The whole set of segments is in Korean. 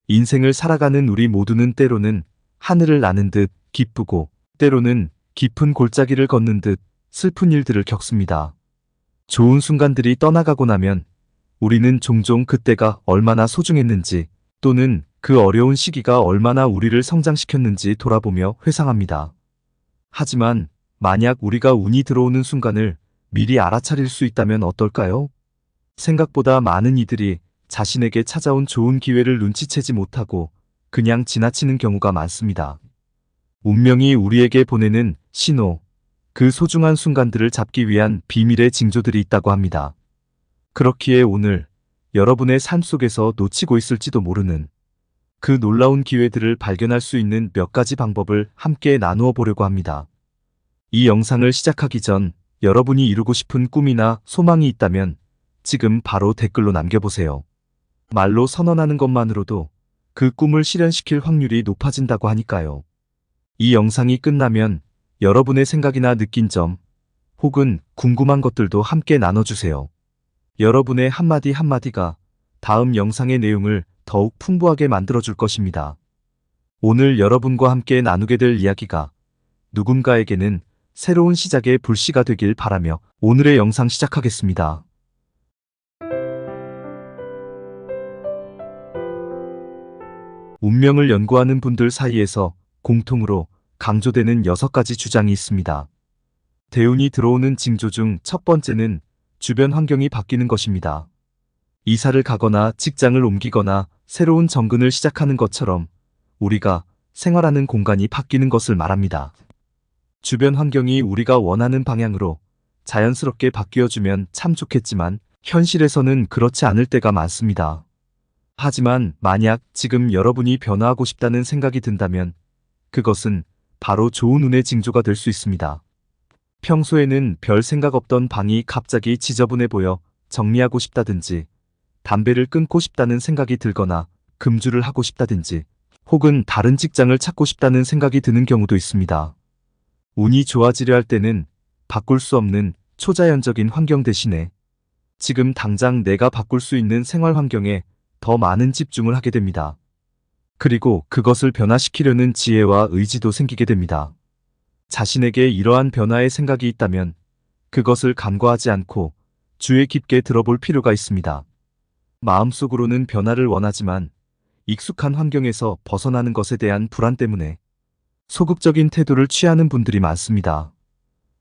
인생을 살아가는 우리 모두는 때로는 하늘을 나는 듯 기쁘고 때로는 깊은 골짜기를 걷는 듯 슬픈 일들을 겪습니다. 좋은 순간들이 떠나가고 나면 우리는 종종 그때가 얼마나 소중했는지 또는 그 어려운 시기가 얼마나 우리를 성장시켰는지 돌아보며 회상합니다. 하지만 만약 우리가 운이 들어오는 순간을 미리 알아차릴 수 있다면 어떨까요? 생각보다 많은 이들이 자신에게 찾아온 좋은 기회를 눈치채지 못하고 그냥 지나치는 경우가 많습니다. 운명이 우리에게 보내는 신호, 그 소중한 순간들을 잡기 위한 비밀의 징조들이 있다고 합니다. 그렇기에 오늘 여러분의 삶 속에서 놓치고 있을지도 모르는 그 놀라운 기회들을 발견할 수 있는 몇 가지 방법을 함께 나누어 보려고 합니다. 이 영상을 시작하기 전 여러분이 이루고 싶은 꿈이나 소망이 있다면 지금 바로 댓글로 남겨보세요. 말로 선언하는 것만으로도 그 꿈을 실현시킬 확률이 높아진다고 하니까요. 이 영상이 끝나면 여러분의 생각이나 느낀 점 혹은 궁금한 것들도 함께 나눠주세요. 여러분의 한마디 한마디가 다음 영상의 내용을 더욱 풍부하게 만들어줄 것입니다. 오늘 여러분과 함께 나누게 될 이야기가 누군가에게는 새로운 시작의 불씨가 되길 바라며 오늘의 영상 시작하겠습니다. 운명을 연구하는 분들 사이에서 공통으로 강조되는 6가지 주장이 있습니다. 대운이 들어오는 징조 중 첫 번째는 주변 환경이 바뀌는 것입니다. 이사를 가거나 직장을 옮기거나 새로운 정근을 시작하는 것처럼 우리가 생활하는 공간이 바뀌는 것을 말합니다. 주변 환경이 우리가 원하는 방향으로 자연스럽게 바뀌어주면 참 좋겠지만 현실에서는 그렇지 않을 때가 많습니다. 하지만 만약 지금 여러분이 변화하고 싶다는 생각이 든다면 그것은 바로 좋은 운의 징조가 될 수 있습니다. 평소에는 별 생각 없던 방이 갑자기 지저분해 보여 정리하고 싶다든지 담배를 끊고 싶다는 생각이 들거나 금주를 하고 싶다든지 혹은 다른 직장을 찾고 싶다는 생각이 드는 경우도 있습니다. 운이 좋아지려 할 때는 바꿀 수 없는 초자연적인 환경 대신에 지금 당장 내가 바꿀 수 있는 생활 환경에 더 많은 집중을 하게 됩니다. 그리고 그것을 변화시키려는 지혜와 의지도 생기게 됩니다. 자신에게 이러한 변화의 생각이 있다면 그것을 간과하지 않고 주의 깊게 들어볼 필요가 있습니다. 마음속으로는 변화를 원하지만 익숙한 환경에서 벗어나는 것에 대한 불안 때문에 소극적인 태도를 취하는 분들이 많습니다.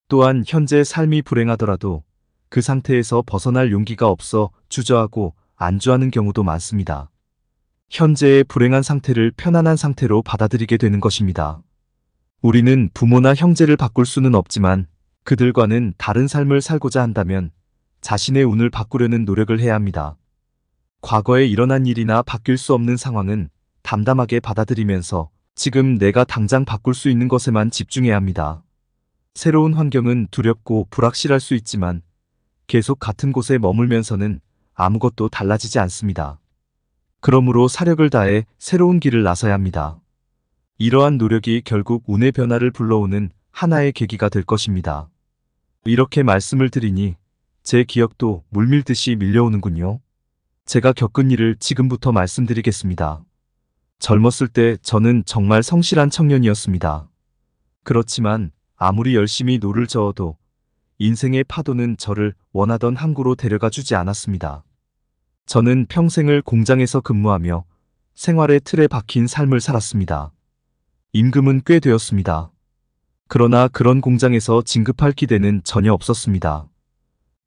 또한 현재 삶이 불행하더라도 그 상태에서 벗어날 용기가 없어 주저하고 안주하는 경우도 많습니다. 현재의 불행한 상태를 편안한 상태로 받아들이게 되는 것입니다. 우리는 부모나 형제를 바꿀 수는 없지만 그들과는 다른 삶을 살고자 한다면 자신의 운을 바꾸려는 노력을 해야 합니다. 과거에 일어난 일이나 바뀔 수 없는 상황은 담담하게 받아들이면서 지금 내가 당장 바꿀 수 있는 것에만 집중해야 합니다. 새로운 환경은 두렵고 불확실할 수 있지만 계속 같은 곳에 머물면서는 아무것도 달라지지 않습니다. 그러므로 사력을 다해 새로운 길을 나서야 합니다. 이러한 노력이 결국 운의 변화를 불러오는 하나의 계기가 될 것입니다. 이렇게 말씀을 드리니 제 기억도 물밀듯이 밀려오는군요. 제가 겪은 일을 지금부터 말씀드리겠습니다. 젊었을 때 저는 정말 성실한 청년이었습니다. 그렇지만 아무리 열심히 노를 저어도 인생의 파도는 저를 원하던 항구로 데려가 주지 않았습니다. 저는 평생을 공장에서 근무하며 생활의 틀에 박힌 삶을 살았습니다. 임금은 꽤 되었습니다. 그러나 그런 공장에서 진급할 기대는 전혀 없었습니다.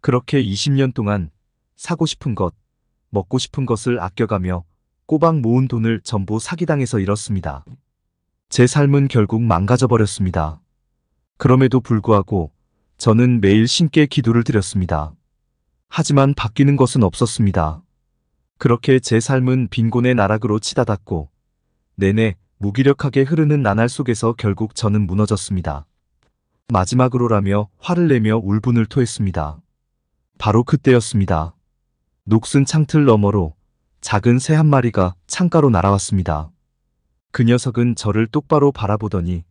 그렇게 20년 동안 사고 싶은 것, 먹고 싶은 것을 아껴가며 꼬박 모은 돈을 전부 사기당해서 잃었습니다. 제 삶은 결국 망가져 버렸습니다. 그럼에도 불구하고 저는 매일 신께 기도를 드렸습니다. 하지만 바뀌는 것은 없었습니다. 그렇게 제 삶은 빈곤의 나락으로 치닫았고 내내 무기력하게 흐르는 나날 속에서 결국 저는 무너졌습니다. 마지막으로라며 화를 내며 울분을 토했습니다. 바로 그때였습니다. 녹슨 창틀 너머로 작은 새 한 마리가 창가로 날아왔습니다. 그 녀석은 저를 똑바로 바라보더니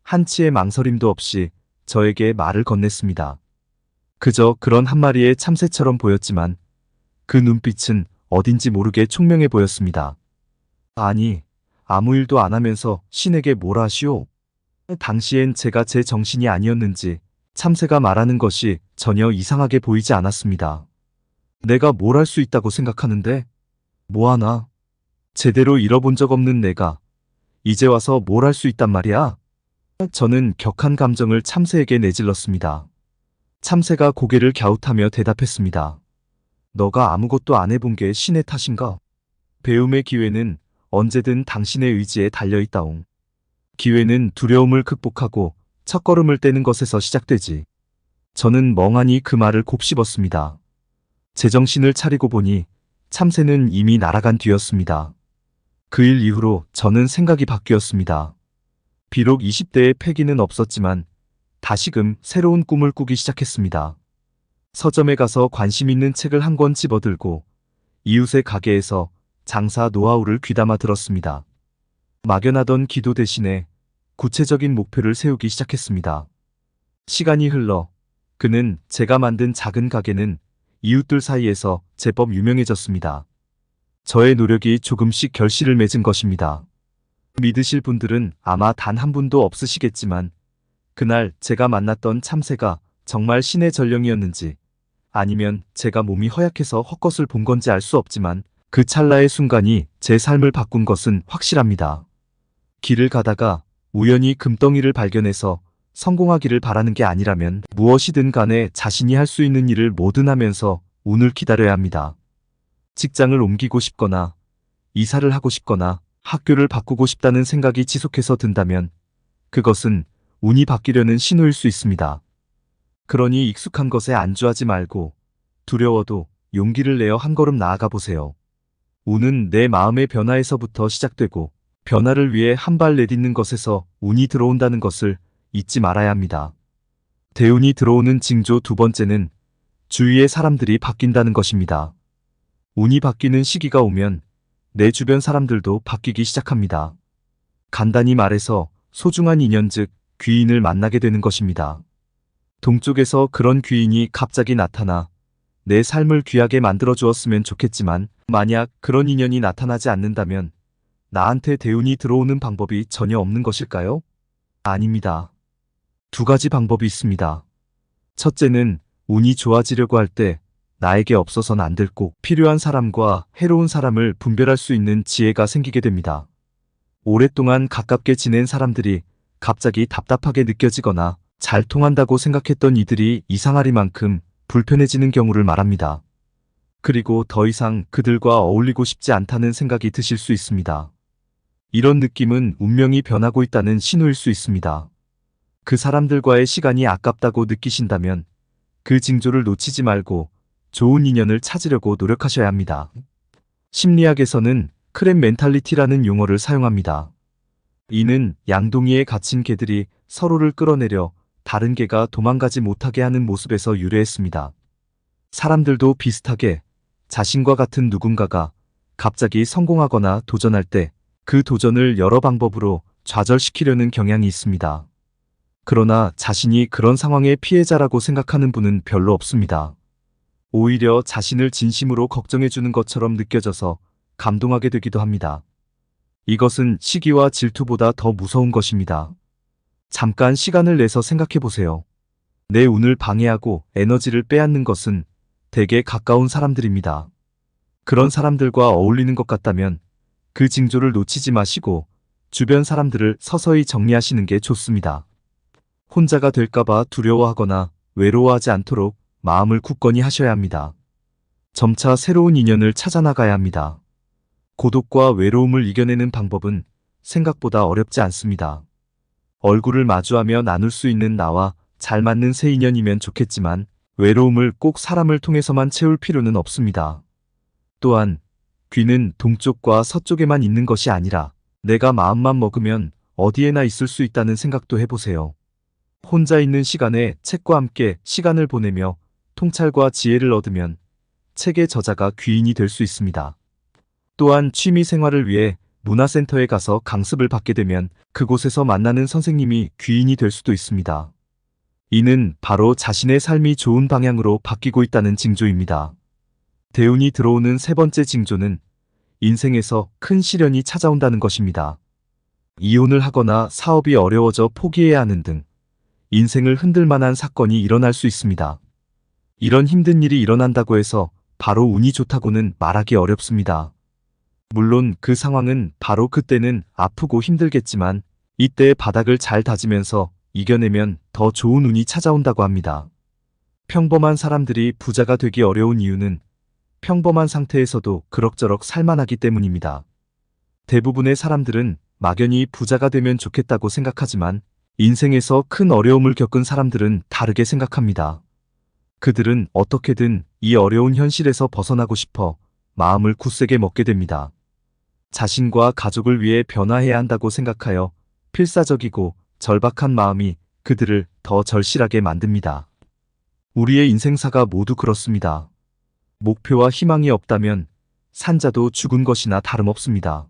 한치의 망설임도 없이 저에게 말을 건넸습니다. 그저 그런 한 마리의 참새처럼 보였지만 그 눈빛은 어딘지 모르게 총명해 보였습니다. 아니, 아무 일도 안 하면서 신에게 뭐라 하시오? 당시엔 제가 제 정신이 아니었는지 참새가 말하는 것이 전혀 이상하게 보이지 않았습니다. 내가 뭘 할 수 있다고 생각하는데? 뭐하나? 제대로 잃어본 적 없는 내가 이제 와서 뭘 할 수 있단 말이야? 저는 격한 감정을 참새에게 내질렀습니다. 참새가 고개를 갸웃하며 대답했습니다. 너가 아무것도 안 해본 게 신의 탓인가? 배움의 기회는 언제든 당신의 의지에 달려있다옹. 기회는 두려움을 극복하고 첫걸음을 떼는 것에서 시작되지. 저는 멍하니 그 말을 곱씹었습니다. 제정신을 차리고 보니 참새는 이미 날아간 뒤였습니다. 그 일 이후로 저는 생각이 바뀌었습니다. 비록 20대의 패기는 없었지만 다시금 새로운 꿈을 꾸기 시작했습니다. 서점에 가서 관심 있는 책을 한 권 집어들고 이웃의 가게에서 장사 노하우를 귀담아 들었습니다. 막연하던 기도 대신에 구체적인 목표를 세우기 시작했습니다. 시간이 흘러 그는 제가 만든 작은 가게는 이웃들 사이에서 제법 유명해졌습니다. 저의 노력이 조금씩 결실을 맺은 것입니다. 믿으실 분들은 아마 단 한 분도 없으시겠지만 그날 제가 만났던 참새가 정말 신의 전령이었는지 아니면 제가 몸이 허약해서 헛것을 본 건지 알 수 없지만 그 찰나의 순간이 제 삶을 바꾼 것은 확실합니다. 길을 가다가 우연히 금덩이를 발견해서 성공하기를 바라는 게 아니라면 무엇이든 간에 자신이 할 수 있는 일을 뭐든 하면서 운을 기다려야 합니다. 직장을 옮기고 싶거나 이사를 하고 싶거나 학교를 바꾸고 싶다는 생각이 지속해서 든다면 그것은 운이 바뀌려는 신호일 수 있습니다. 그러니 익숙한 것에 안주하지 말고 두려워도 용기를 내어 한 걸음 나아가 보세요. 운은 내 마음의 변화에서부터 시작되고 변화를 위해 한 발 내딛는 것에서 운이 들어온다는 것을 잊지 말아야 합니다. 대운이 들어오는 징조 두 번째는 주위의 사람들이 바뀐다는 것입니다. 운이 바뀌는 시기가 오면 내 주변 사람들도 바뀌기 시작합니다. 간단히 말해서 소중한 인연 즉 귀인을 만나게 되는 것입니다. 동쪽에서 그런 귀인이 갑자기 나타나 내 삶을 귀하게 만들어 주었으면 좋겠지만 만약 그런 인연이 나타나지 않는다면 나한테 대운이 들어오는 방법이 전혀 없는 것일까요? 아닙니다. 두 가지 방법이 있습니다. 첫째는 운이 좋아지려고 할 때 나에게 없어서는 안 될 꼭 필요한 사람과 해로운 사람을 분별할 수 있는 지혜가 생기게 됩니다. 오랫동안 가깝게 지낸 사람들이 갑자기 답답하게 느껴지거나 잘 통한다고 생각했던 이들이 이상하리만큼 불편해지는 경우를 말합니다. 그리고 더 이상 그들과 어울리고 싶지 않다는 생각이 드실 수 있습니다. 이런 느낌은 운명이 변하고 있다는 신호일 수 있습니다. 그 사람들과의 시간이 아깝다고 느끼신다면 그 징조를 놓치지 말고 좋은 인연을 찾으려고 노력하셔야 합니다. 심리학에서는 크랩 멘탈리티라는 용어를 사용합니다. 이는 양동이에 갇힌 개들이 서로를 끌어내려 다른 개가 도망가지 못하게 하는 모습에서 유래했습니다. 사람들도 비슷하게 자신과 같은 누군가가 갑자기 성공하거나 도전할 때 그 도전을 여러 방법으로 좌절시키려는 경향이 있습니다. 그러나 자신이 그런 상황의 피해자라고 생각하는 분은 별로 없습니다. 오히려 자신을 진심으로 걱정해주는 것처럼 느껴져서 감동하게 되기도 합니다. 이것은 시기와 질투보다 더 무서운 것입니다. 잠깐 시간을 내서 생각해 보세요. 내 운을 방해하고 에너지를 빼앗는 것은 대개 가까운 사람들입니다. 그런 사람들과 어울리는 것 같다면 그 징조를 놓치지 마시고 주변 사람들을 서서히 정리하시는 게 좋습니다. 혼자가 될까봐 두려워하거나 외로워하지 않도록 마음을 굳건히 하셔야 합니다. 점차 새로운 인연을 찾아나가야 합니다. 고독과 외로움을 이겨내는 방법은 생각보다 어렵지 않습니다. 얼굴을 마주하며 나눌 수 있는 나와 잘 맞는 새 인연이면 좋겠지만 외로움을 꼭 사람을 통해서만 채울 필요는 없습니다. 또한 귀는 동쪽과 서쪽에만 있는 것이 아니라 내가 마음만 먹으면 어디에나 있을 수 있다는 생각도 해보세요. 혼자 있는 시간에 책과 함께 시간을 보내며 통찰과 지혜를 얻으면 책의 저자가 귀인이 될 수 있습니다. 또한 취미 생활을 위해 문화센터에 가서 강습을 받게 되면 그곳에서 만나는 선생님이 귀인이 될 수도 있습니다. 이는 바로 자신의 삶이 좋은 방향으로 바뀌고 있다는 징조입니다. 대운이 들어오는 세 번째 징조는 인생에서 큰 시련이 찾아온다는 것입니다. 이혼을 하거나 사업이 어려워져 포기해야 하는 등 인생을 흔들 만한 사건이 일어날 수 있습니다. 이런 힘든 일이 일어난다고 해서 바로 운이 좋다고는 말하기 어렵습니다. 물론 그 상황은 바로 그때는 아프고 힘들겠지만 이때의 바닥을 잘 다지면서 이겨내면 더 좋은 운이 찾아온다고 합니다. 평범한 사람들이 부자가 되기 어려운 이유는 평범한 상태에서도 그럭저럭 살만하기 때문입니다. 대부분의 사람들은 막연히 부자가 되면 좋겠다고 생각하지만 인생에서 큰 어려움을 겪은 사람들은 다르게 생각합니다. 그들은 어떻게든 이 어려운 현실에서 벗어나고 싶어 마음을 굳세게 먹게 됩니다. 자신과 가족을 위해 변화해야 한다고 생각하여 필사적이고 절박한 마음이 그들을 더 절실하게 만듭니다. 우리의 인생사가 모두 그렇습니다. 목표와 희망이 없다면 산자도 죽은 것이나 다름없습니다.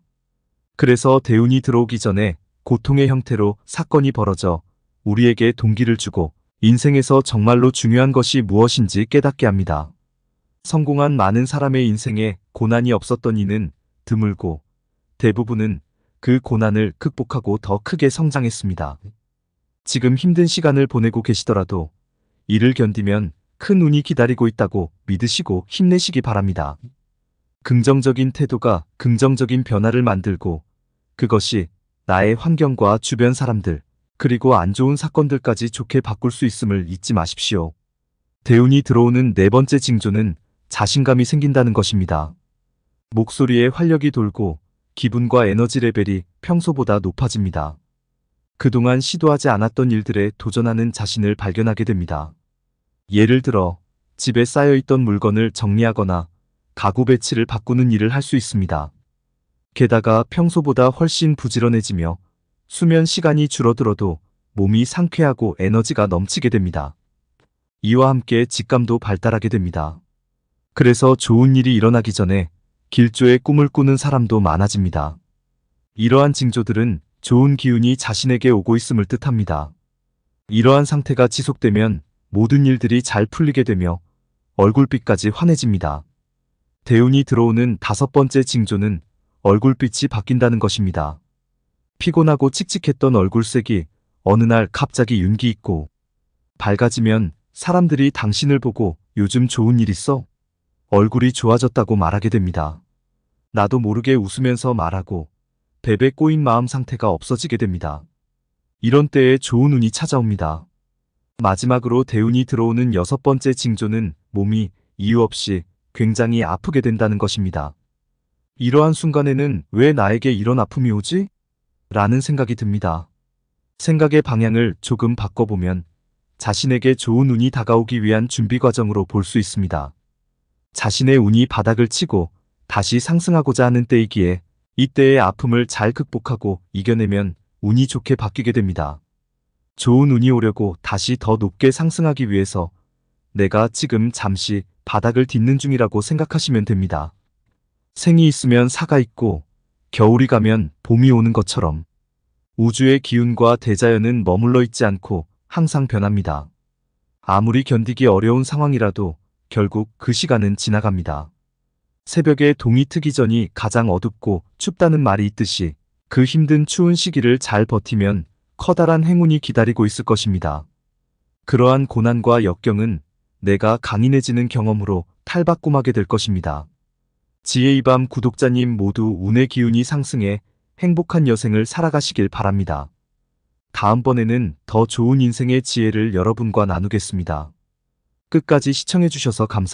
그래서 대운이 들어오기 전에 고통의 형태로 사건이 벌어져 우리에게 동기를 주고 인생에서 정말로 중요한 것이 무엇인지 깨닫게 합니다. 성공한 많은 사람의 인생에 고난이 없었던 이는 드물고 대부분은 그 고난을 극복하고 더 크게 성장했습니다. 지금 힘든 시간을 보내고 계시더라도 이를 견디면 큰 운이 기다리고 있다고 믿으시고 힘내시기 바랍니다. 긍정적인 태도가 긍정적인 변화를 만들고 그것이 나의 환경과 주변 사람들 그리고 안 좋은 사건들까지 좋게 바꿀 수 있음을 잊지 마십시오. 대운이 들어오는 네 번째 징조는 자신감이 생긴다는 것입니다. 목소리에 활력이 돌고 기분과 에너지 레벨이 평소보다 높아집니다. 그동안 시도하지 않았던 일들에 도전하는 자신을 발견하게 됩니다. 예를 들어 집에 쌓여있던 물건을 정리하거나 가구 배치를 바꾸는 일을 할 수 있습니다. 게다가 평소보다 훨씬 부지런해지며 수면 시간이 줄어들어도 몸이 상쾌하고 에너지가 넘치게 됩니다. 이와 함께 직감도 발달하게 됩니다. 그래서 좋은 일이 일어나기 전에 길조의 꿈을 꾸는 사람도 많아집니다. 이러한 징조들은 좋은 기운이 자신에게 오고 있음을 뜻합니다. 이러한 상태가 지속되면 모든 일들이 잘 풀리게 되며 얼굴빛까지 환해집니다. 대운이 들어오는 다섯 번째 징조는 얼굴빛이 바뀐다는 것입니다. 피곤하고 칙칙했던 얼굴색이 어느 날 갑자기 윤기 있고 밝아지면 사람들이 당신을 보고 요즘 좋은 일 있어? 얼굴이 좋아졌다고 말하게 됩니다. 나도 모르게 웃으면서 말하고 돛에 꼬인 마음 상태가 없어지게 됩니다. 이런 때에 좋은 운이 찾아옵니다. 마지막으로 대운이 들어오는 여섯 번째 징조는 몸이 이유 없이 굉장히 아프게 된다는 것입니다. 이러한 순간에는 왜 나에게 이런 아픔이 오지? 라는 생각이 듭니다. 생각의 방향을 조금 바꿔보면 자신에게 좋은 운이 다가오기 위한 준비 과정으로 볼 수 있습니다. 자신의 운이 바닥을 치고 다시 상승하고자 하는 때이기에 이때의 아픔을 잘 극복하고 이겨내면 운이 좋게 바뀌게 됩니다. 좋은 운이 오려고 다시 더 높게 상승하기 위해서 내가 지금 잠시 바닥을 딛는 중이라고 생각하시면 됩니다. 생이 있으면 사가 있고 겨울이 가면 봄이 오는 것처럼 우주의 기운과 대자연은 머물러 있지 않고 항상 변합니다. 아무리 견디기 어려운 상황이라도 결국 그 시간은 지나갑니다. 새벽에 동이 트기 전이 가장 어둡고 춥다는 말이 있듯이 그 힘든 추운 시기를 잘 버티면 커다란 행운이 기다리고 있을 것입니다. 그러한 고난과 역경은 내가 강인해지는 경험으로 탈바꿈하게 될 것입니다. 지혜의 밤 구독자님 모두 운의 기운이 상승해 행복한 여생을 살아가시길 바랍니다. 다음번에는 더 좋은 인생의 지혜를 여러분과 나누겠습니다. 끝까지 시청해주셔서 감사합니다.